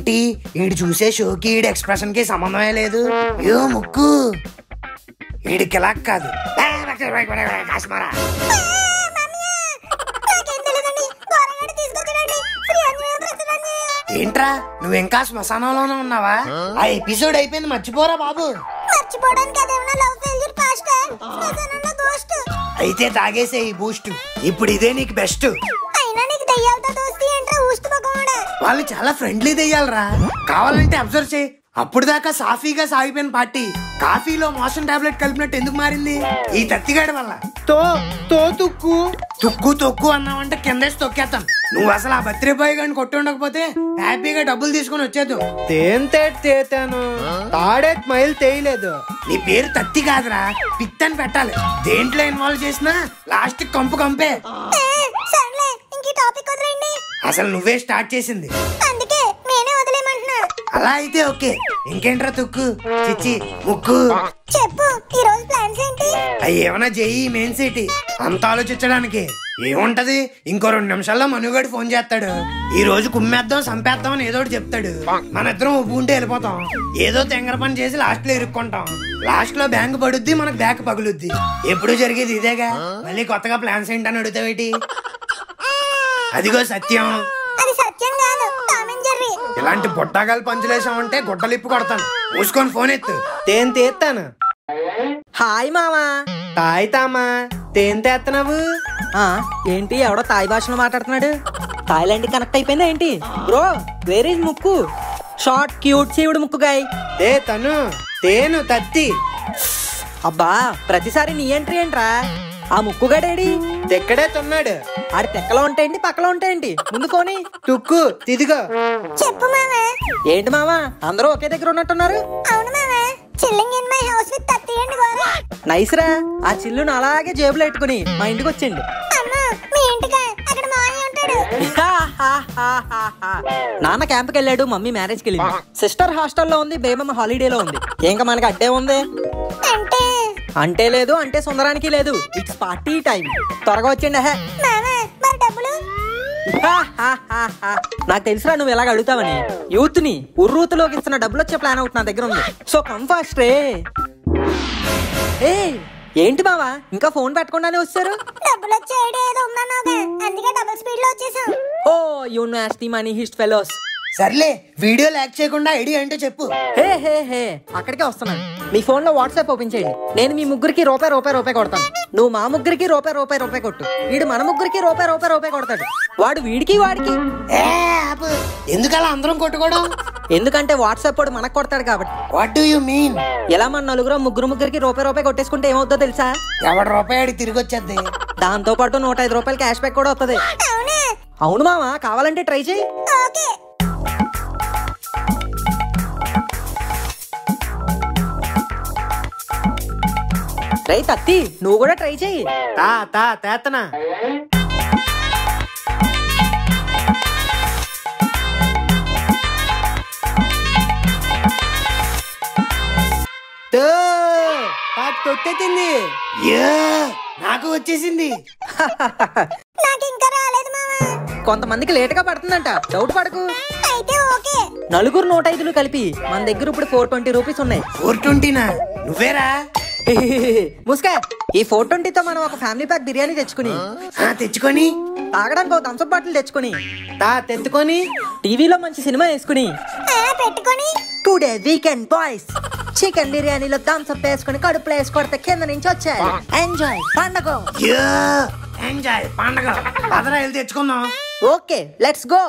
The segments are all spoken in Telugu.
ఏంటి ఈడు చూసే షోకి ఈడు ఎక్స్ప్రెషన్ కి సంబంధమే లేదు. యో ముక్కు ఈడికి ఇలా కాదు. ఏంట్రా నువ్వు ఇంకా శ్మశానంలోనే ఉన్నావా? ఆ ఎపిసోడ్ అయిపోయింది, మర్చిపోరా బాబు. అయితే తాగేసే ఈ బూస్ట్, ఇప్పుడు ఇదే నీకు బెస్ట్. వాళ్ళు చాలా ఫ్రెండ్లీ దెయ్యాలరా, కావాలంటే అబ్జర్వ్ చేయి. అప్పుడు దాకా సాఫీగా సాగిపోయిన పార్టీ కాఫీలో మోషన్ టాబ్లెట్ కలిపినట్టు ఎందుకు మారింది? ఈ తత్తిగాడి వల్ల. తుక్కు అన్నావంటే కిందేసి తొక్కేస్తాం. నువ్వు అసలు ఆ బర్త్డే బాయ్ గాని కొట్టి ఉండకపోతే హ్యాపీగా డబ్బులు తీసుకుని వచ్చేద్దు. తేతాను తాడే మైల్ తేయలేదు. నీ పేరు తత్తి కాదురా, పిత్తని పెట్టాలి. దేంట్లో ఇన్వాల్వ్ చేసినా లాస్ట్ కంపు కంపే. అసలు నువ్వే స్టార్ట్ చేసింది. అలా అయితే ఓకే. ఇంకేంట్రా తుక్కు చిచ్చి ముక్కు చెప్పు, ఈ రోజు ప్లాన్స్ ఏంటి? అవి ఏమన్నా చెయ్యి మెయిన్ సిటీ. అంత ఆలోచించడానికి ఏముంటది? ఇంకో 2 నిమిషాల్లో మనుగడు ఫోన్ చేస్తాడు. ఈ రోజు కుమ్మేద్దాం చంపేద్దాం అని ఏదో ఒకటి చెప్తాడు. మన ఇద్దరం ఒప్పుకుంటే వెళ్ళిపోతాం. ఏదో తెంగర పని చేసి లాస్ట్ లో ఇరుక్కుంటాం. లాస్ట్ లో బ్యాంక్ పడుద్ది, మనకు బ్యాక్ పగులుద్ది. ఎప్పుడు జరిగేది ఇదేగా. మళ్ళీ కొత్తగా ప్లాన్స్ ఏంటని అడుగుతావేటి? అదిగో సత్యం. ఇలాంటి బుట్టాగాలు పంచులేసామంటే గుడ్డలిప్పు కొడతాను. మూసుకొని ఫోన్ ఎత్తు. తేను తీస్తాను. హాయ్ మామా. తాయ్ తామా, తేను తెస్తున్నావు ఏంటి? ఎవడో తాయ్ భాషలో మాట్లాడుతున్నాడు. థాయిలాండ్ కనెక్ట్ అయిపోయిందా ఏంటి? బ్రో వేర్ ఇస్ ముక్కు? షార్ట్ క్యూట్ చీవుడు ముక్కు గాయ్. తేను తత్తి. అబ్బా ప్రతిసారి నీ ఎంట్రీ ఏంట్రా? ఆ ముక్కుగాడేడి? తెక్కడే తున్నాడు. ఆడి తెక్కలో ఉంటాయండి, పక్కలో ఉంటాయండి. ముందు ఫోని తుక్కు తిదిగో. చెప్పు మామా. ఏంటి మామా అందరూ ఒకే దగ్గర ఉన్నట్టున్నారు? అవును మామా, chilling in my house with Tatti and Gora. Nice రా. ఆ చిల్లును అలాగే జేబులో పెట్టుకుని మా ఇంటికి వచ్చేయండి. అమ్మా మీ ఇంటికా? అక్కడ మావయ్య ఉంటాడు. నాన్న క్యాంప్కి వెళ్ళాడు, మమ్మీ మ్యారేజ్కి వెళ్ళింది, సిస్టర్ హాస్టల్లో ఉంది, బేబమ్మ హాలిడేలో ఉంది. ఇంకా మనకి అడ్డే ఉంది అంటే లేదు, అంటే సుందరానికి లేదు. It's party time. త్వరగా వచ్చేయండి. నాకు తెలుసురా నువ్వు ఎలాగ అడుగుతావని. యూత్ ని ఉర్రూతులోకి ఇస్తున్న డబ్బులు వచ్చే ప్లాన్ అవుట్ నా దగ్గర ఉంది. సో కమ్ ఫాస్ట్ రే. ఏ ఏంటి బావా ఇంకా ఫోన్ పెట్టకుండానే వచ్చారు? ఓ యు నాస్టీ మనీ హిస్ట్ ఫెలోస్. సర్లే వీడియో లాక్ చేయకుండా ఐడియా ఏంటో చెప్పు. హే హే హే అక్కడికే వస్తున్నాను. మీ ఫోన్ లో వాట్సాప్ ఓపెన్ చేయండి. నేను మీ ముగ్గురికి రూపాయి కొడతాను. నువ్వు మా ముగ్గురికి రూపాయి కొట్టు. వీడు మన ముగ్గురికి రూపాయి కొడతాడు. వాడు వీడికి వాడికి. ఎందుకలా అందరం కొట్టుకోవడం? ఎందుకంటే వాట్సాప్ వాడు మనకు కొడతాడు కాబట్టి. What do you mean? ఎలా మన ముగ్గురికి రూపాయి కొట్టేసుకుంటే ఏమవుతుందో తెలుసా? ఎవడ రూపాయి తిరిగి వచ్చేద్ది. దాంతో పాటు 105 రూపాయలు క్యాష్ బ్యాక్ కూడా వస్తుంది. అవును మామ, కావాలంటే ట్రై చేయి. ట్రై తత్తి, నువ్వు కూడా ట్రై చేయి. తేతనా. తొట్టెత్తింది. నాకు వచ్చేసింది. కొంతమందికి లేట్ గా పడుతుందంట, డౌట్ పడకు. నలుగురు 105 కలిపి మన దగ్గర ఇప్పుడు 420 రూపీస్ ఉన్నాయి. 420నా? నువ్వేరా? ముస్కా, ఈ 420తో మనం ఒక ఫ్యామిలీ ప్యాక్ బిర్యానీ తెచ్చుకొని తాగడానికి ఒక థమ్స్అప్ బాటిల్ తెచ్చుకొని టీవీలో మంచి సినిమా వేసుకుని టుడే వీకెండ్ బాయ్స్ చికెన్ బిర్యానీలో థమ్స్అప్ వేసుకుని కడుపులో వేసి కొడితే కింద నుంచి వచ్చాయి. ఎంజాయ్ పండగ. పదరా వెళ్ళి తెచ్చుకుందాం. Okay let's go.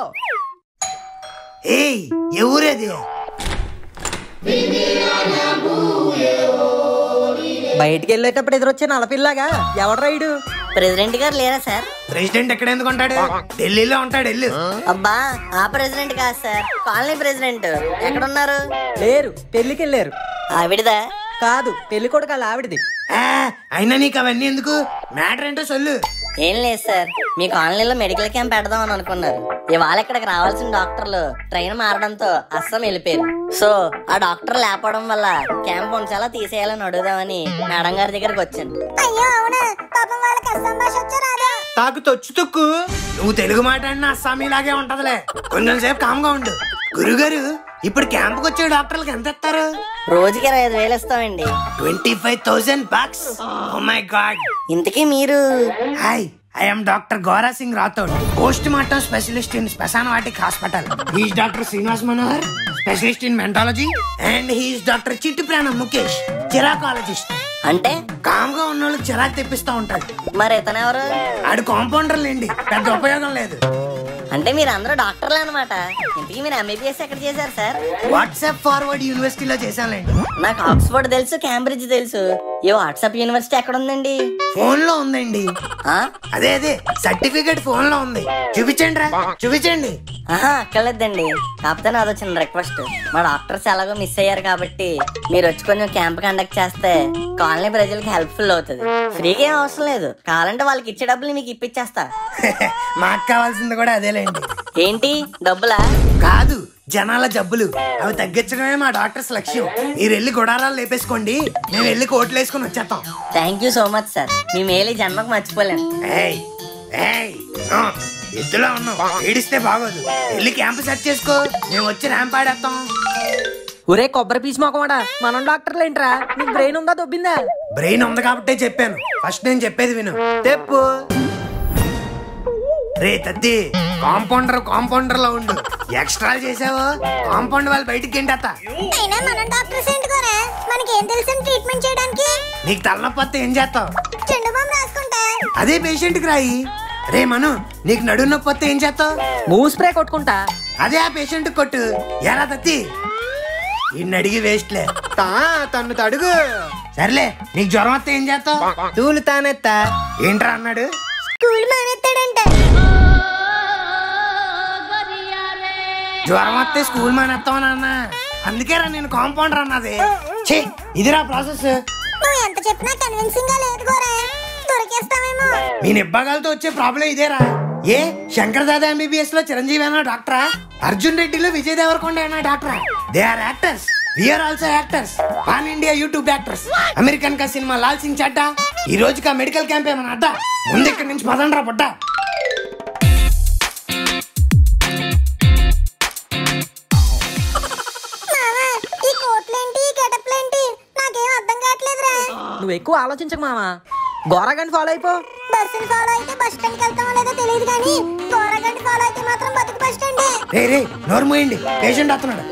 ఏయ్ ఎవరేది? బయటికి వెళ్ళేటప్పుడు ఎదురొచ్చే నలపిల్లాగా ఎవడు రైడు? ప్రెసిడెంట్ గారు లేరా సార్? ప్రెసిడెంట్ ఎక్కడ ఎందుకు ఉంటాడు? ఢిల్లీలో ఉంటాడు. వెళ్ళు. అబ్బా ఆ ప్రెసిడెంట్ కాదు సార్, కాలనీ ప్రెసిడెంట్. ఎక్కడున్నారు? లేరు, పెళ్లికి వెళ్ళారు. ఆవిడదా? కాదు, పెళ్లి కొడుకు వాళ్ళ ఆవిడది. అయినా నీకు అవన్నీ ఎందుకు? మ్యాటర్ ఏంటో సొల్లు. ఏం లేదు సార్, మీ కాలనీలో మెడికల్ క్యాంప్ పెడదామని అనుకున్నారు. ఇవాళ ఇక్కడికి రావాల్సిన డాక్టర్లు ట్రైన్ మారడంతో అస్సాం వెళ్ళిపోయారు. సో ఆ డాక్టర్ లేకపోవడం వల్ల క్యాంప్ ఉంచాలా తీసేయాలని అడుగుదామని మేడం గారి దగ్గరకు వచ్చాను. తాకు తొచ్చు తుక్కు. నువ్వు తెలుగు మాట్లాడినా అస్సామీలాగే ఉంటదిలే. కొంచెం సేపు కామ్గా ఉండు. గురుగారు ఇప్పుడు క్యాంప్ కి వచ్చే డాక్టర్లకు ఎంత ఇస్తారు? రోజుకి 25,000 ఇస్తామండి. 25,000 bucks. Oh my god. ఇంతకీ మీరు? Hi, I am Dr. Gora Singh Rathod, postmortem specialist in Spasanatic Hospital. He is Dr. Srinivas Manohar, specialist in mentology, and he is Dr. Chittiprana Mukesh, chiracologist. అంటే కామ్గా ఉన్న వాళ్ళకి చిరాకు తెప్పిస్తా ఉంటాడు. మరి ఇతను ఎవరు? ఆడు కాంపౌండర్ లేండి, పెద్ద ఉపయోగం లేదు. అంటే మీరు అందరూ డాక్టర్లే అనమాట. ఇంతకీ మీరు ఎంబీబీఎస్ ఎక్కడ చేశారు సార్? వాట్సాప్ ఫార్వర్డ్ యూనివర్సిటీలో చేశానులేండి. నాకు ఆక్స్ఫర్డ్ తెలుసు, క్యాంబ్రిడ్జ్ తెలుసు. ఏ వాట్సాప్ యూనివర్సిటీ ఎక్కడ ఉందండి? ఫోన్ లో ఉందండి. అదే సర్టిఫికేట్ ఫోన్ లో ఉంది. చూపించండి రా, చూపించండి. అక్కర్లేదండి. కాకపోతే నాదో చిన్న రిక్వెస్ట్. మా డాక్టర్స్ ఎలాగో మిస్ అయ్యారు కాబట్టి మీరు వచ్చి కొంచెం క్యాంప్ కండక్ట్ చేస్తే కాలనీ ప్రజలకి హెల్ప్ఫుల్ అవుతుంది. ఫ్రీగా ఏం అవసరం లేదు, కావాలంటే వాళ్ళకి ఇచ్చే డబ్బులు మీకు ఇప్పించేస్తా. మాకు కావాల్సింది కూడా అదేలేండి. ఏంటి డబ్బులా? కాదు, జనాల జబ్బులు. అవి తగ్గించడమే మా డాక్టర్స్ లక్ష్యం. మీరు వెళ్ళి గుడారాలు లేపేసుకోండి, మేము వెళ్ళి కోట్లు వేసుకుని వచ్చేస్తాం. Thank you so much sir. మీ మేలు జన్మకు మర్చిపోలేను. ఎద్దులో ఉన్నాం, ఏడిస్తే బాగోదు. వెళ్ళి క్యాంప్ సెట్ చేసుకో, మేము వచ్చి ర్యాంప్ ఆడేస్తాం. ఒరే కొబ్బరి పీచు మొక్కమాడా, మనం డాక్టర్లు ఏంట్రా? నీకు బ్రెయిన్ ఉందా దొబ్బిందా? బ్రెయిన్ ఉంది కాబట్టే చెప్పాను. ఫస్ట్ నేను చెప్పేది విను. తెప్పు. రే తద్ది, కాంపౌండర్ లో ఉండు. ఎక్స్ట్రా చేసావు కాంపౌండ్ వాళ్ళు బయటికి గెంటేస్తా. అయినా మన డాక్టర్స్ ఏంటి గోరా, మనకేం తెలుసు ట్రీట్మెంట్ చేయడానికి? నీకు తలనొప్పి వస్తే ఏం చేస్తావు? చెండు బాంబు రాసుకుంటా. అదే పేషెంట్ కి రాయి. రే మను, నీకు నడు నొప్పి వస్తే ఏం చేస్తావు? మూవ్ స్ప్రే కొట్టుకుంటా. అదే ఆ పేషెంట్ కొట్టు. ఎలా తత్తి ఇన్ని అడిగి వేస్ట్లే. తన్ను తడుగు. సర్లే, నీకు జ్వరం వస్తే ఏం చేస్తావు? తూలు తానెత్తా. ఏంట్రా అన్నాడు? స్కూల్ మానేస్తాడంట. జ్వరం వస్తే స్కూల్ మానేస్తావు నాన్న. అందుకేరా నేను కాంపౌండర్ అన్నది. ఛీ, ఇదిరా ప్రాసెస్. నువ్వు ఎంత చెప్పినా కన్విన్సింగ్ గా లేదు గోరా, దొరికేస్తామేమో. మీ నిబ్బాగాలతో వచ్చే ప్రాబ్లం ఇదేరా. ఏ శంకర్ దాదా ఎంబీబీఎస్ లో చిరంజీవి అన్న డాక్టరా? అర్జున్ రెడ్డిలో విజయ్ దేవరకొండ అన్న డాక్టరా? They are actors. We are also actors. Pan India YouTube actors. American కా సినిమా లాల్ సింగ్ చడ్డా. ఈ రోజు కా మెడికల్ క్యాంప్ ఏమన్నా అడ్డా? ముందు ఇక్కడి నుంచి పదండ్రా బుడ్డా. ఈ కోట్లేంటి, ఈ గెటప్లేంటి, నాకేం అర్థం కావట్లేదురా. నువ్వు ఎక్కువ ఆలోచించకు మామా, గోరగాన్ని ఫాలో అయిపో. బస్సుని ఫాలో అయితే బస్ స్టాండ్కి వెళ్తామో లేదో తెలియదు కానీ గోరగండి ఫాలో అయితే మాత్రం బతుకు బస్ స్టాండే. రే నోరు మూయండి, పేషెంట్ వస్తున్నాడు.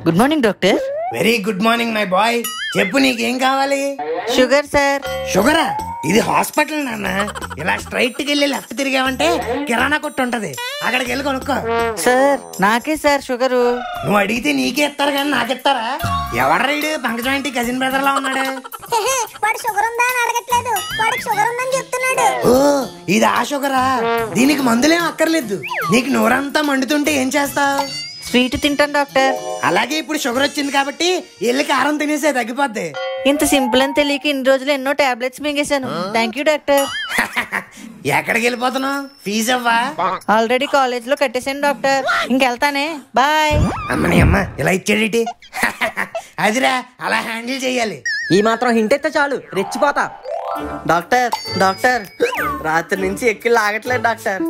Good morning doctor. Very good morning my boy. చెప్పు, నీకేం కావాలి? Sugar sir. షుగరా? ఇది హాస్పిటల్ నాన్న. ఇలా స్ట్రైట్ కి వెళ్ళి లెఫ్ట్ తిరిగావంటే కిరాణా కొట్టు ఉంటది, అక్కడికి వెళ్ళి కొనుక్కో. సార్ నాకే సార్ షుగరు. నువ్వు అడిగితే నీకే ఇస్తారు కానీ నాకిస్తారా? ఎవడ రైడు పంకజం ఇంటి కజిన్ బ్రదర్ లా ఉన్నాడు. వాడు షుగర్ ఉందా అని అడగట్లేదు, వాడికి షుగర్ ఉందని చెప్తున్నాడు. ఓ, ఇది ఆ షుగరా? దీనికి మందులేం అక్కర్లేదు. నీకు నోరంతా మండుతుంటే ఏం చేస్తావు? స్వీట్ తింటాను డాక్టర్. అలాగే ఇప్పుడు షుగర్ వచ్చింది కాబట్టి వెళ్ళి కారం తినేసే, తగ్గిపోద్ది. ఇంత సింపుల్ అని తెలియక ఇన్ని రోజులు ఎన్నో టాబ్లెట్స్ మింగేశాను. Thank you doctor. ఎక్కడికి వెళ్ళిపోతున్నావు? ఫీజు అవ్వా? ఆల్రెడీ కాలేజ్ లో కట్టేశాను డాక్టర్, ఇంకెళ్తానే, బాయ్. అమ్మని అమ్మ ఇలా ఇచ్చాడేటి? అదిరా, అలా హ్యాండిల్ చెయ్యాలి. ఈ మాత్రం హింట్ అయితే చాలు, రెచ్చిపోతా. డాక్టర్ రాత్రి నుంచి ఎక్కి లాగట్లేదు డాక్టర్.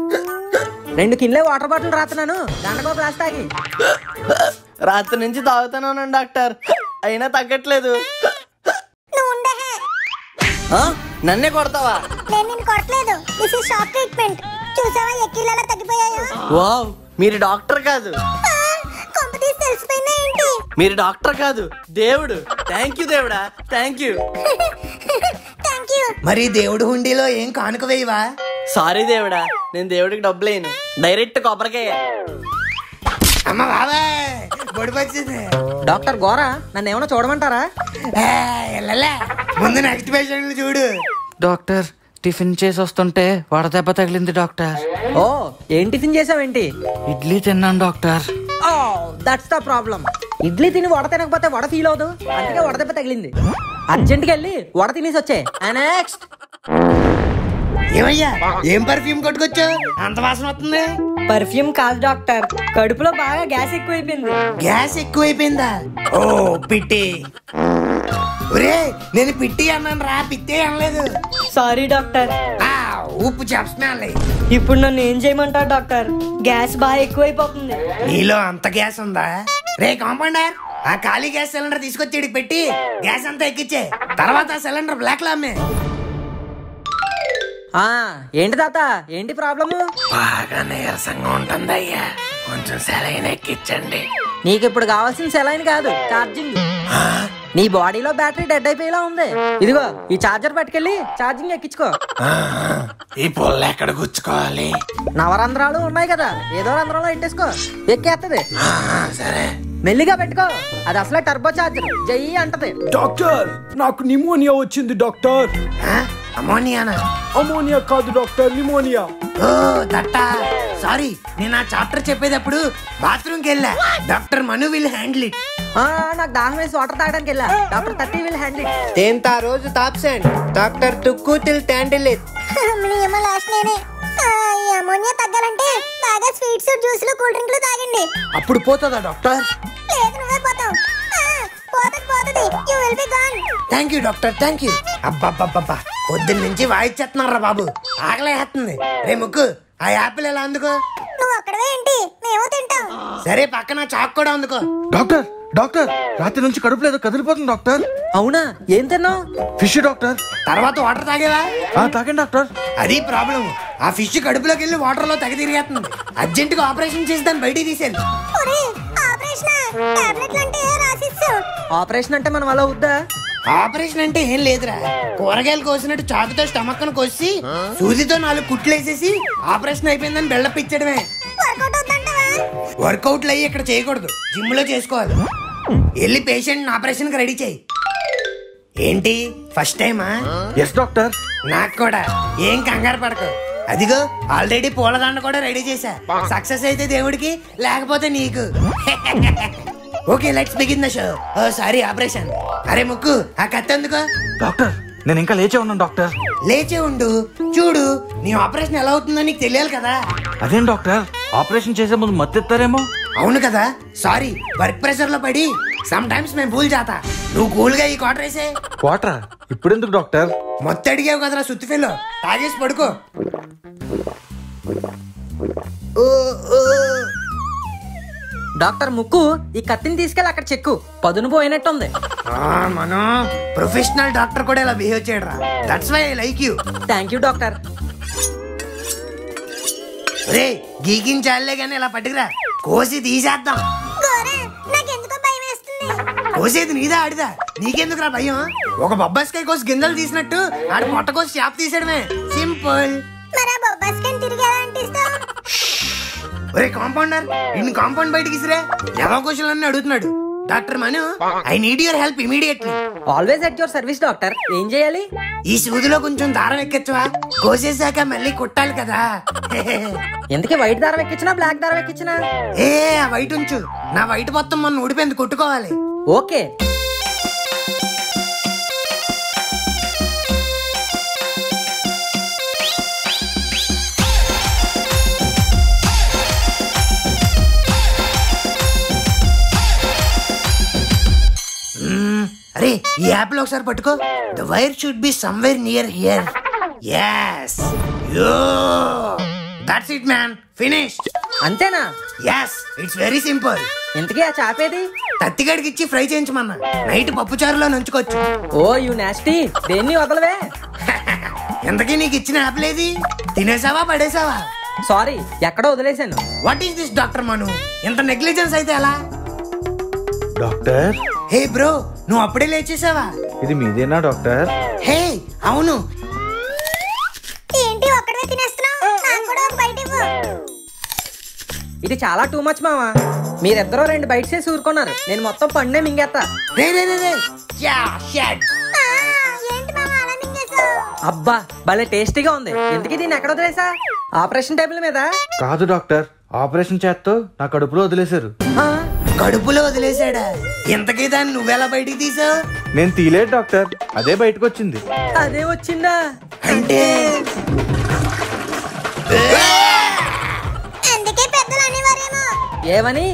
2 కిన్లే వాటర్ బాటిల్ రాతున్నాను, గంటకో గ్లాస్ తాగి. రాత్రి నుంచి తాగుతున్నాను డాక్టర్, అయినా తగ్గట్లేదు. నన్నే కొడతావా? నేను నిన్ను కొట్టలేదు, దిస్ ఇస్ షాక్ ట్రీట్మెంట్. చూసావా ఎక్కిళ్ళలా తగ్గిపోయాయో? వావ్, మీరు డాక్టర్ కాదు. కొంపతీసి తెలిసిపోయిందా ఏంటి? మీరు డాక్టర్ కాదు, దేవుడు. థ్యాంక్ యూ దేవుడా, థ్యాంక్ యూ. Thank you. మరి దేవుడు హుండీలో ఏం కానుక వేయవా? సారీ దేవుడా, నేను దేవుడికి డబ్బులేను, డైరెక్ట్ కొబ్బరికాయ. అమ్మ బాబాయ్, బొడిపొచ్చింది. డాక్టర్ గోరా, నన్ను ఏమైనా చూడమంటారా? ముందు నెక్స్ట్ పేషెంట్ చూడు. డాక్టర్ టిఫిన్ చేసి వస్తుంటే వడదెబ్బ తగిలింది డాక్టర్. ఓ, ఏం టిఫిన్ చేసావేంటి? ఇడ్లీ తిన్నాను doctor. Oh, that's the problem. Idli తిని వడ తినకపోతే వడ ఫీల్ అవుదు, అందుకే వడదెబ్బ తగిలింది. అర్జెంట్కి వెళ్ళి వడ తినేసి వచ్చే. నెక్స్ట్. ఏమయ్యా, ఏం పర్ఫ్యూమ్ కొట్టుకొచ్చావు? అంత వాసన వస్తుంది. పర్ఫ్యూమ్ కాదు డాక్టర్, కడుపులో బాగా గ్యాస్ ఎక్కువైపోయింది. గ్యాస్ ఎక్కువైపోయిందా? ఓ పిట్టి. ఒరే, నేను పిట్టి అన్నాను రా, పిత్తే అనలేదు. Sorry doctor. ఉప్పు చేపస్మెల్. ఇప్పుడు నన్ను ఏం చేయమంటారు డాక్టర్? గ్యాస్ బాగా ఎక్కువైపోతుంది. నీలో అంత గ్యాస్ ఉందా? రే కాంపౌండర్, ఆ ఖాళీ గ్యాస్ సిలిండర్ తీసుకొచ్చి ఇడికి పెట్టి గ్యాస్ అంతా ఎక్కిచ్చే. తర్వాత ఆ సిలిండర్ బ్లాక్ లో అమ్మే. ఏంటి తాత, ఏంటి ప్రాబ్లము? బాగా నీరసంగా ఉంటుంది అయ్యా, కొంచెం సెలైన్ ఎక్కించండి. నీకు ఇప్పుడు కావాల్సిన సెలైన్ కాదు, ఛార్జింగ్. నీ బాడీలో బ్యాటరీ డెడ్ అయిపోయేలా ఉంది. ఇదిగో ఈ చార్జర్ పట్టుకెళ్ళి ఛార్జింగ్ ఎక్కించుకో. ఈ పొల్ల ఎక్కడ గుచ్చుకోవాలి? నవరంధ్రాలు ఉన్నాయి కదా, ఏదో రంధ్రంలో ఎట్టేసుకో, ఎక్కేస్తుంది. సరే, మెల్లిగా పెట్టుకో, అది అసలే టర్బో చార్జర్, జై అంటది. డాక్టర్, నాకు నిమోనియా వచ్చింది డాక్టర్. అమోనియానా? అమోనియా కాదు డాక్టర్, నిమోనియా. ఓ దట్టా, సారీ. నేను ఆ చాప్టర్ చెప్పేటప్పుడు బాత్రూమ్కి వెళ్ళా. Doctor Manu will handle it. నాకు దాహం వేసి వాటర్ తాగడానికి వెళ్ళా. Doctor 30 will handle it. తేంతా రోజు తాప్సెంట్ డాక్టర్ తుక్కు తిల్ ట్యాండిల్ ఇట్. లాస్ట్ నేనే. ఈ అమోనియా తగ్గాలంటే బాగా స్వీట్స్, జ్యూస్లు, కూల్ డ్రింక్లు తాగండి. అప్పుడు పోతుందా డాక్టర్? లేదు, నువ్వే పోతావు. పోతది. You will be gone. Thank you doctor, thank you. అబ్బబ్బబ్బబ్బా, పొద్దున్న నుంచి వాయిచ్చేస్తున్నారా బాబు, ఆకలేస్తుంది. రే ముక్కు, ఆ యాపిల్ ఎలా అందుకో. నువ్వు అక్కడవే ఏంటి, మేము తింటాం. సరే, పక్కన చాక్ కూడా అందుకో. డాక్టర్, డాక్టర్, రాత్రి నుంచి కడుపులో ఏదో కదిలిపోతుంది డాక్టర్. అవునా, ఏం తిన్నావు? Fish doctor. తర్వాత వాటర్ తాగేవా? తాగండి డాక్టర్. అది ప్రాబ్లం. ఆ ఫిష్ కడుపులోకి వెళ్ళి వాటర్ లో తగ తిరిగేస్తుంది. అర్జెంట్ గా ఆపరేషన్ చేసి దాన్ని బయటికి తీసేయాలి. ఆపరేషన్ అంటే మన వల్ల అవుద్దా? ఆపరేషన్ అంటే ఏం లేదురా, కూరగాయలు కోసినట్టు చాకుతో స్టమక్ కోసి సూదితో 4 కుట్లు వేసేసి ఆపరేషన్ అయిపోయిందని బిల్డప్ ఇచ్చడమే. వర్కౌట్లు అయ్యి ఇక్కడ చేయకూడదు, జిమ్ లో చేసుకోవాలి. వెళ్ళి పేషెంట్ ఆపరేషన్ కి రెడీ చేయి. ఏంటి ఫస్ట్ టైమా? Yes doctor. నాకు కూడా. ఏం కంగారు పడకు. అదిగో ఆల్రెడీ పూలదండ కూడా రెడీ చేశా. సక్సెస్ అయితే దేవుడికి, లేకపోతే నీకు. Okay, let's begin the show. Oh sorry, operation. అరే ముక్కు, ఆ కత్తి ఎందుకో? డాక్టర్, నేను ఇంకా లేచే ఉన్నాను డాక్టర్. లేచే ఉండు, చూడు నీ ఆపరేషన్ ఎలా అవుతుందో నీకు తెలియాలి కదా. అదేం డాక్టర్, ఆపరేషన్ చేసే ముందు మత్తెత్తారేమో. అవును కదా, సారీ, వర్క్ ప్రెషర్ లో పడి సమ్ టైమ్స్ మేము భూల్ జాతా. నువ్వు కూల్ గా ఈ క్వార్టర్ వేసే. వాటరా? ఇప్పుడు ఎందుకు డాక్టర్? మొత్తం అడిగావు కదరా సుత్తిఫెల్లో, తాగేసి పడుకో. డాక్టర్ ముక్కు, ఈ కత్తిని తీసుకెళ్ళి అక్కడ చెక్కు, పదును పోయినట్టుంది. మనం ప్రొఫెషనల్ డాక్టర్ కూడా ఇలా బిహేవ్ చేయడరా. That's why I like you. Thank you doctor. రే గీకించాలే గానీ ఇలా పట్టుకురా, కోసి తీసేద్దాం. కోసేది నీదా ఆడిదా? నీకెందుకురా భయం? ఒక బొబ్బాస్కాయ కోసి గింజలు తీసినట్టు ఆడి పొట్ట కోసి షాప్ తీసేయడమే, సింపుల్. ఒరే కాంపౌండర్, ఇన్ని కాంపౌండ్ బయటకి ఇసిరే. ఎవరో క్వశ్చన్లన్నీ అడుగుతున్నాడు. Doctor Manu, I need your help immediately. Always at your service doctor. ఏం చేయాలి? ఈ సూదిలో కొంచెం దారం ఎక్కించవా? కోసేసాక మళ్ళీ కుట్టాలి కదా. ఎందుకే వైట్ దారం ఎక్కించినా బ్లాక్ దారం ఎక్కించినా? ఆ వైట్ ఉంచు, నా వైట్ మొత్తం మొన్న ఊడిపోయింది, కుట్టుకోవాలి. ఓకే. అరే ఈ యాప్ లో ఒకసారి పట్టుకో. The wire should be somewhere near here. yes yo that's it man, finished. అంతేనా? yes, it's very simple. ఇంతకీ ఆ చాపేది? తత్తిగడికి ఇచ్చి ఫ్రై చేయించమన్నా. నైట్ పప్పు చారులో నంచుకోవచ్చు. ఓ యు నాస్టీ, దేన్ని వదలవే. ఎంతకీ నీకు ఇచ్చిన యాప్ లేది? తినేసావా పడేసావా? సారీ, ఎక్కడో వదిలేశాను. వాట్ ఈస్ దిస్ డాక్టర్ మను? ఇంత నెగ్లిజెన్స్ అయితే ఎలా? డాక్టర్, హే బ్రో, నువ్వు అప్పుడే లేచేసావా? ఇది మీదేనా డాక్టర్? హే అవును. ఏంటి ఒక్కడే తినేస్తున్నావు? నాకు కూడా ఒక బైట్ ఇవ్వు. ఇది చాలా టూ మచ్ మావా. మీరిద్దరూ 2 బైట్స్ వేసి ఊరుకున్నారు, నేను మొత్తం పండే మింగేస్తా. రే రే రే రే, యా షట్. ఏంటి మామ అలా మింగేసావు? అబ్బా భలే టేస్టీగా ఉంది. ఎందుకు దీన్ని ఎక్కడ వదిలేసా? ఆపరేషన్ టేబుల్ మీద? కాదు డాక్టర్, ఆపరేషన్ చేత్తో నా కడుపులో వదిలేశారు. కడుపులో వదిలేసాడా? ఇంతకీ దాన్ని నువ్వెలా బయటికి తీసావు? నేను తీలేదు డాక్టర్, అదే బయటకు వచ్చింది. అదే వచ్చిందా? అంటే అందుకే పెద్దలు అనేవారేమో. ఏమని?